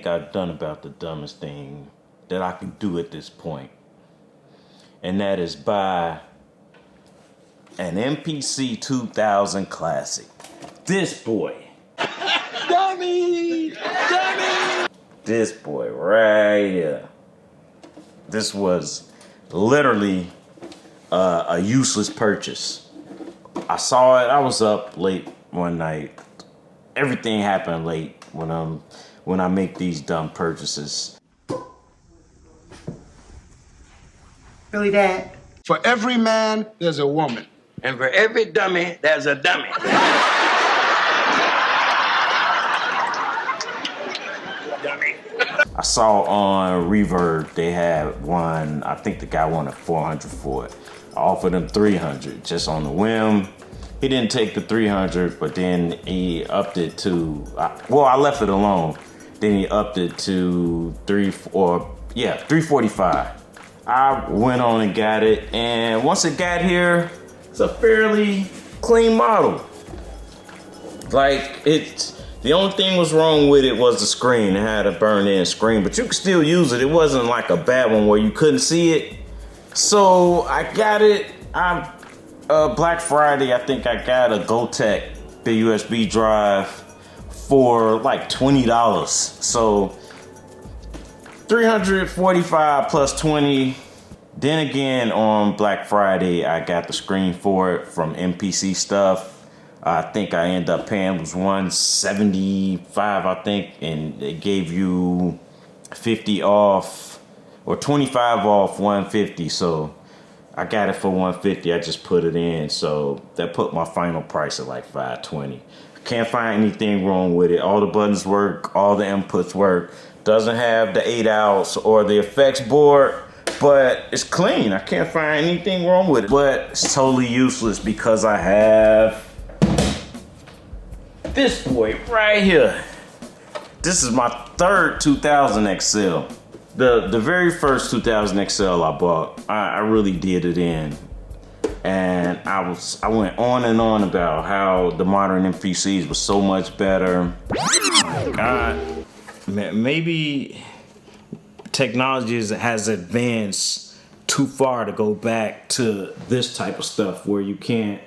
think I've done about the dumbest thing that I can do at this point. And that is buy an MPC 2000 Classic. This boy. Dummy! Dummy! This boy right here. This was literally a useless purchase. I saw it. I was up late one night. Everything happened late when I make these dumb purchases. Really, Dad? For every man, there's a woman. And for every dummy, there's a dummy. Dummy. I saw on Reverb they had one. I think the guy wanted 400 for it. I offered him 300 just on the whim. He didn't take the 300, but then he upped it to. I left it alone. Then he upped it to 345. I went on and got it, and once it got here, it's a fairly clean model. Like, the only thing was wrong with it was the screen. It had a burn-in screen, but you could still use it. It wasn't like a bad one where you couldn't see it. So I got it. Black Friday, I think I got a GoTech, the USB drive, for like $20. So 345 plus 20. Then again, on Black Friday, I got the screen for it from MPC Stuff. I think I ended up paying was $175, I think, and they gave you 50 off or 25 off 150. So I got it for 150. I just put it in, so that put my final price at like $520. Can't find anything wrong with it. All the buttons work, all the inputs work. Doesn't have the 8 outs or the effects board, but it's clean. I can't find anything wrong with it. But it's totally useless because I have this boy right here. This is my third 2000 XL. The very first 2000 XL I bought, I really did it in. And I went on and on about how the modern MPCs was so much better. God, maybe technology has advanced too far to go back to this type of stuff where you can't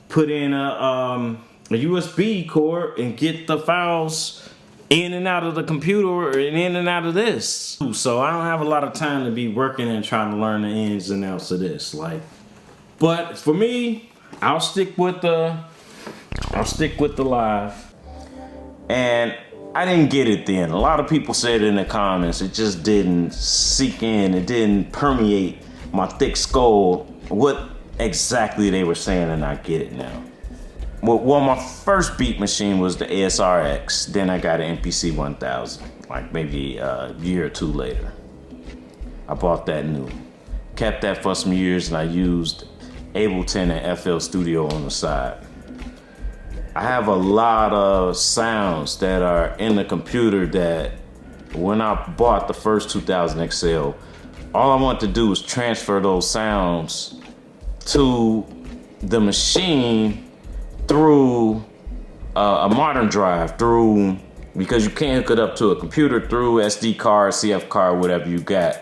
put in a USB cord and get the files in and out of the computer and in and out of this. So I don't have a lot of time to be working and trying to learn the ins and outs of this. But for me, I'll stick with the live. And I didn't get it then. A lot of people said in the comments, it just didn't seek in. It didn't permeate my thick skull what exactly they were saying, and I get it now. Well, my first beat machine was the ASRX. Then I got an MPC 1000, like maybe a year or two later. I bought that new. Kept that for some years, and I used Ableton and FL Studio on the side. I have a lot of sounds that are in the computer that when I bought the first 2000 XL, all I wanted to do was transfer those sounds to the machine through a modern drive, because you can't hook it up to a computer, through SD card, CF card, whatever you got.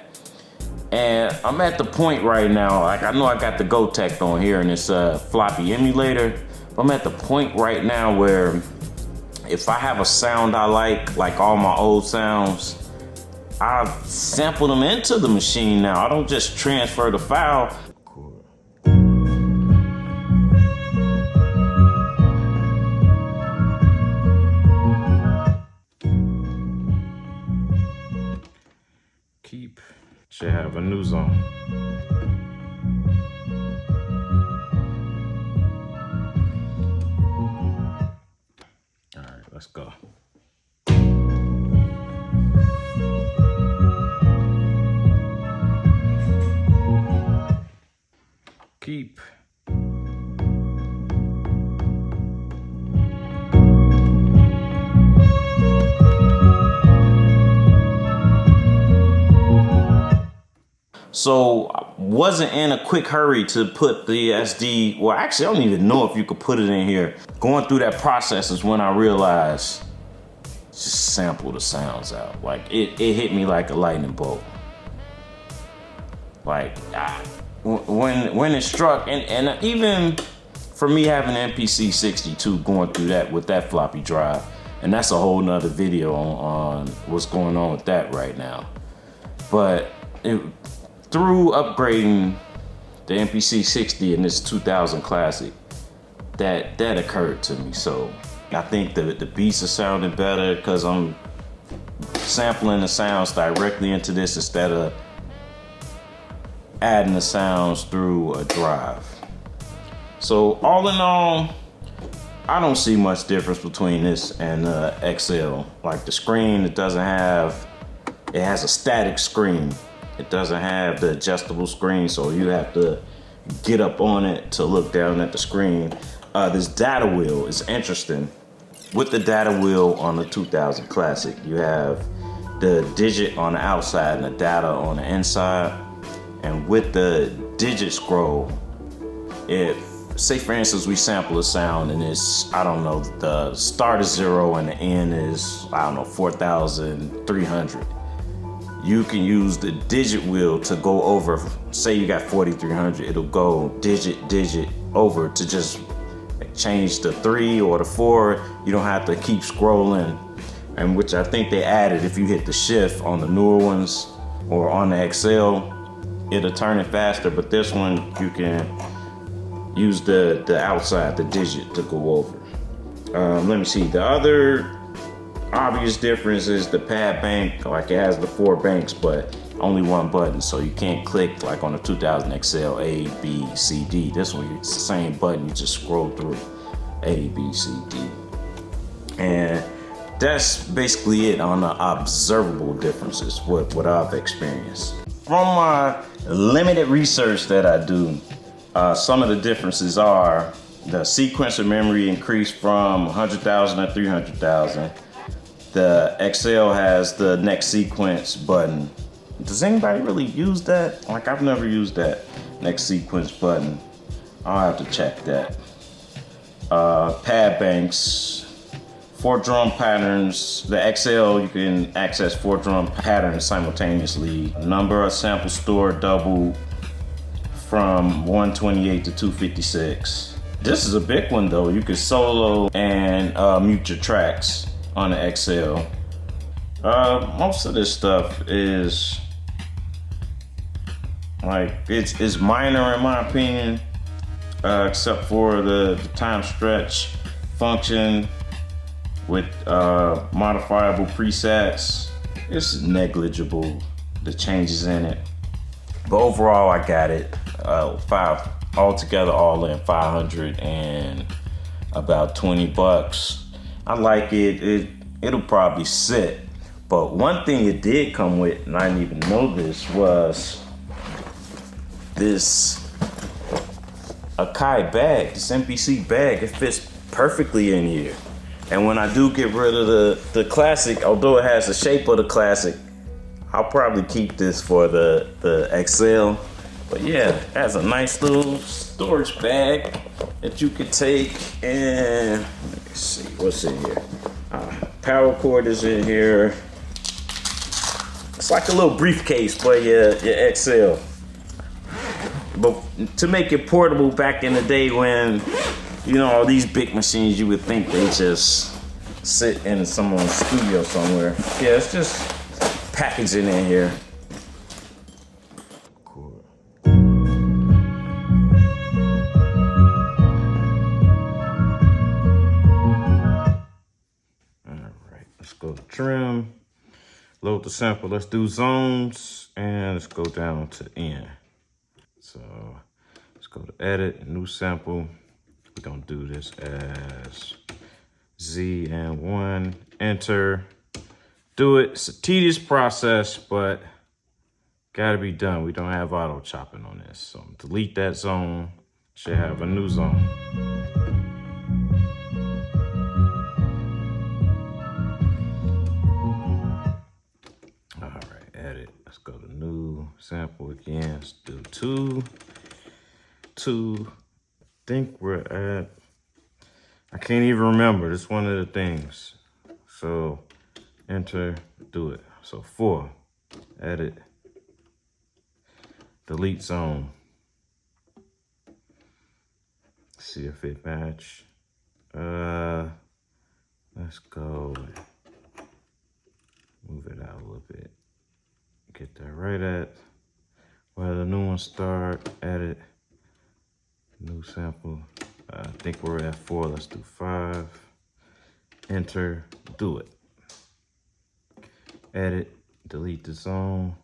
And I'm at the point right now, like I know I got the GoTech on here and it's a floppy emulator. But I'm at the point right now where if I have a sound I like all my old sounds, I sample them into the machine now. I don't just transfer the file. Should have a new zone. All right, let's go. Keep. So I wasn't in a quick hurry to put the SD. Well, actually, I don't even know if you could put it in here. Going through that process is when I realized just sample the sounds out. Like it hit me like a lightning bolt. Like when it struck, and even for me having an MPC 62 going through that with that floppy drive, and that's a whole nother video on what's going on with that right now. But through upgrading the MPC 60 and this 2000 Classic, that occurred to me. So I think the beats are sounding better because I'm sampling the sounds directly into this instead of adding the sounds through a drive. So all in all, I don't see much difference between this and the XL. Like the screen, it has a static screen. It doesn't have the adjustable screen, so you have to get up on it to look down at the screen. This data wheel is interesting. With the data wheel on the 2000 Classic, you have the digit on the outside and the data on the inside. And with the digit scroll, if, say for instance, we sample a sound and it's, I don't know, the start is 0 and the end is, I don't know, 4,300. You can use the digit wheel to go over, say you got 4,300, it'll go digit over to just change the 3 or the 4. You don't have to keep scrolling, and which I think they added. If you hit the shift on the newer ones or on the XL, it'll turn it faster. But this one, you can use the outside, the digit, to go over. Let me see. The other obvious difference is the pad bank. Like it has the 4 banks, but only 1 button, so you can't click like on the 2000 XL A, B, C, D. This one, it's the same button. You just scroll through A, B, C, D, and that's basically it on the observable differences. What I've experienced from my limited research that I do. Some of the differences are the sequencer memory increased from 100,000 to 300,000. The XL has the next sequence button. Does anybody really use that? Like, I've never used that next sequence button. I'll have to check that. Pad banks, 4 drum patterns. The XL, you can access 4 drum patterns simultaneously. Number of sample stored doubled from 128 to 256. This is a big one though. You can solo and mute your tracks on the XL. Most of this stuff is like, it's minor in my opinion, except for the time stretch function with modifiable presets. It's negligible, the changes in it. But overall, I got it altogether, all in 500 and about $20. I like it. It'll probably sit. But one thing it did come with, and I didn't even know this, was this Akai bag, this MPC bag. It fits perfectly in here. And when I do get rid of the Classic, although it has the shape of the Classic, I'll probably keep this for the XL. But yeah, it has a nice little storage bag that you could take, and let me see, what's in here? Power cord is in here. It's like a little briefcase for your XL. But to make it portable back in the day when, you know, all these big machines, you would think they just sit in someone's studio somewhere. Yeah, it's just packaging in here. Cool. All right, let's go to trim, load the sample. Let's do zones, and let's go down to end. So let's go to edit, new sample. We're gonna do this as Z and 1, enter. Do it. It's a tedious process, but gotta be done. We don't have auto chopping on this. So delete that zone. Should have a new zone. All right, edit. Let's go to new sample again. Let's do 2. I think we're at, I can't even remember. It's one of the things. So enter, do it. So 4, edit, delete zone. See if it match. Let's go. Move it out a little bit. Get that right at where the new one start. Edit, new sample. I think we're at 4. Let's do 5. Enter, do it. Edit, delete the zone.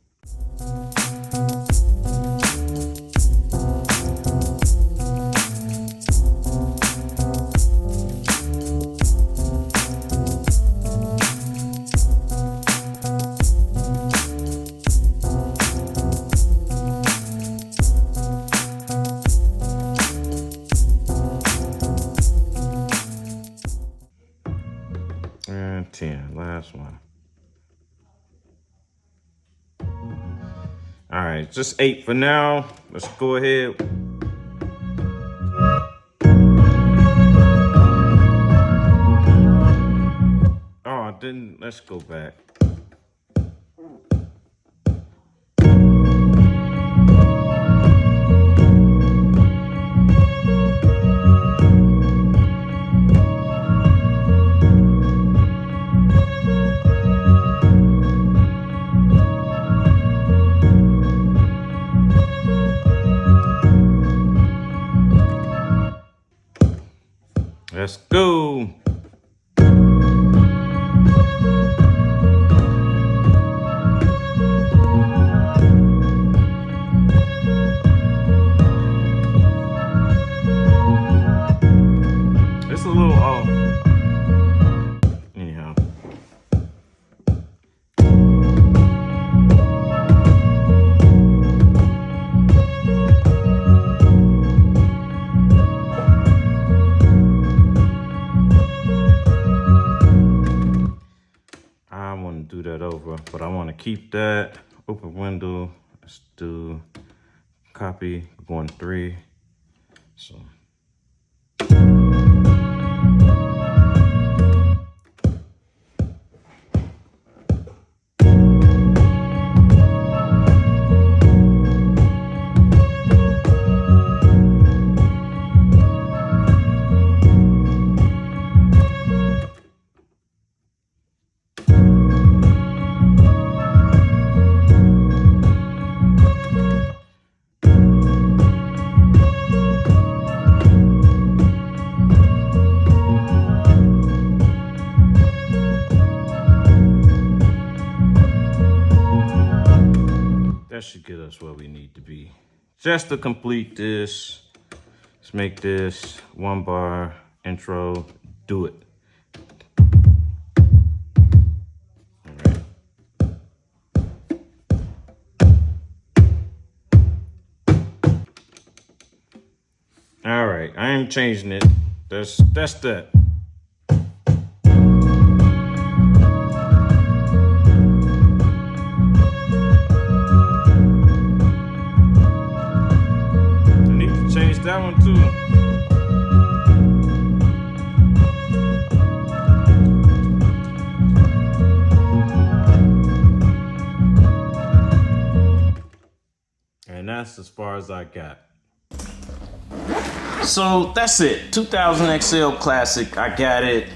And 10, last one. All right, just 8 for now. Let's go ahead. Oh, I didn't. Let's go back. Let's go. It's a little off. Anyhow. I want to do that over, but I want to keep that. Open window. Let's do copy, going 3. So. That should get us where we need to be. Just to complete this, let's make this 1 bar intro, do it. All right. All right, I ain't changing it. That's that. Change that one too. And that's as far as I got. So that's it. 2000 XL Classic. I got it.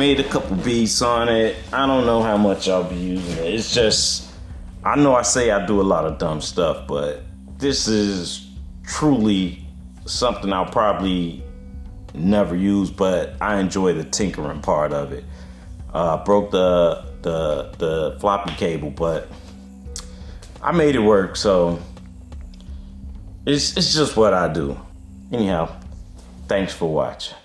Made a couple beats on it. I don't know how much I'll be using it. It's just, I know I say I do a lot of dumb stuff, but this is truly something I'll probably never use, but I enjoy the tinkering part of it. Broke the floppy cable, but I made it work, so it's just what I do. Anyhow, thanks for watching.